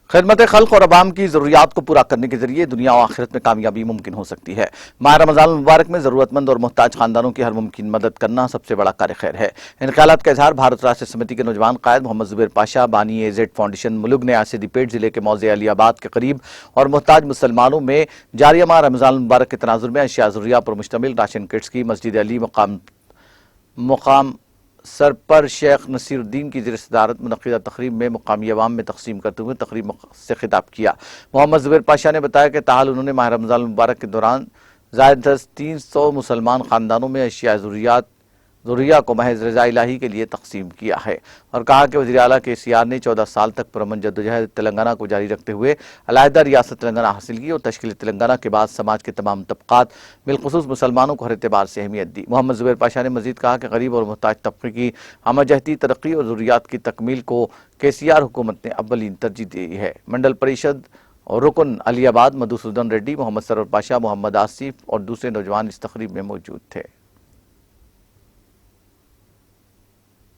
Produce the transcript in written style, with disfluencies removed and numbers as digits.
خدمت خلق اور عوام کی ضروریات کو پورا کرنے کے ذریعے دنیا و آخرت میں کامیابی ممکن ہو سکتی ہے۔ ماہ رمضان المبارک میں ضرورت مند اور محتاج خاندانوں کی ہر ممکن مدد کرنا سب سے بڑا کار خیر ہے۔ ان خیالات کا اظہار بھارت راشٹر سمیتی کے نوجوان قائد محمد زبیر پاشا، بانی ایزیڈ فاؤنڈیشن ملک نے آج سدی پیٹ ضلع کے موضع علی آباد کے قریب اور محتاج مسلمانوں میں جاریہ ماہ رمضان المبارک کے تناظر میں اشیاء ضروریات پر مشتمل راشن کٹس کی مسجد علی مقام سرپر شیخ نصیر الدین کی زیر صدارت منعقدہ تقریب میں مقامی عوام میں تقسیم کرتے ہوئے تقریب سے خطاب کیا۔ محمد زبیر پاشا نے بتایا کہ تاحال انہوں نے ماہ رمضان المبارک کے دوران زائد از 300 مسلمان خاندانوں میں اشیاء ضروریہ کو محض رضا الہی کے لیے تقسیم کیا ہے، اور کہا کہ وزیر اعلیٰ کے CR نے 14 سال تک پرامن جدوجہد تلنگانہ کو جاری رکھتے ہوئے علیحدہ ریاست تلنگانہ حاصل کی اور تشکیل تلنگانہ کے بعد سماج کے تمام طبقات بالخصوص مسلمانوں کو ہر اعتبار سے اہمیت دی۔ محمد زبیر پاشا نے مزید کہا کہ غریب اور محتاج طبقے کی ہمہ جہتی ترقی اور ضروریات کی تکمیل کو KCR حکومت نے اولین ترجیح دی ہے۔ منڈل پریشد اور رکن علی آباد مدھوسودن ریڈی، محمد سرور پاشا، محمد آصف اور دوسرے نوجوان اس تقریب میں موجود تھے۔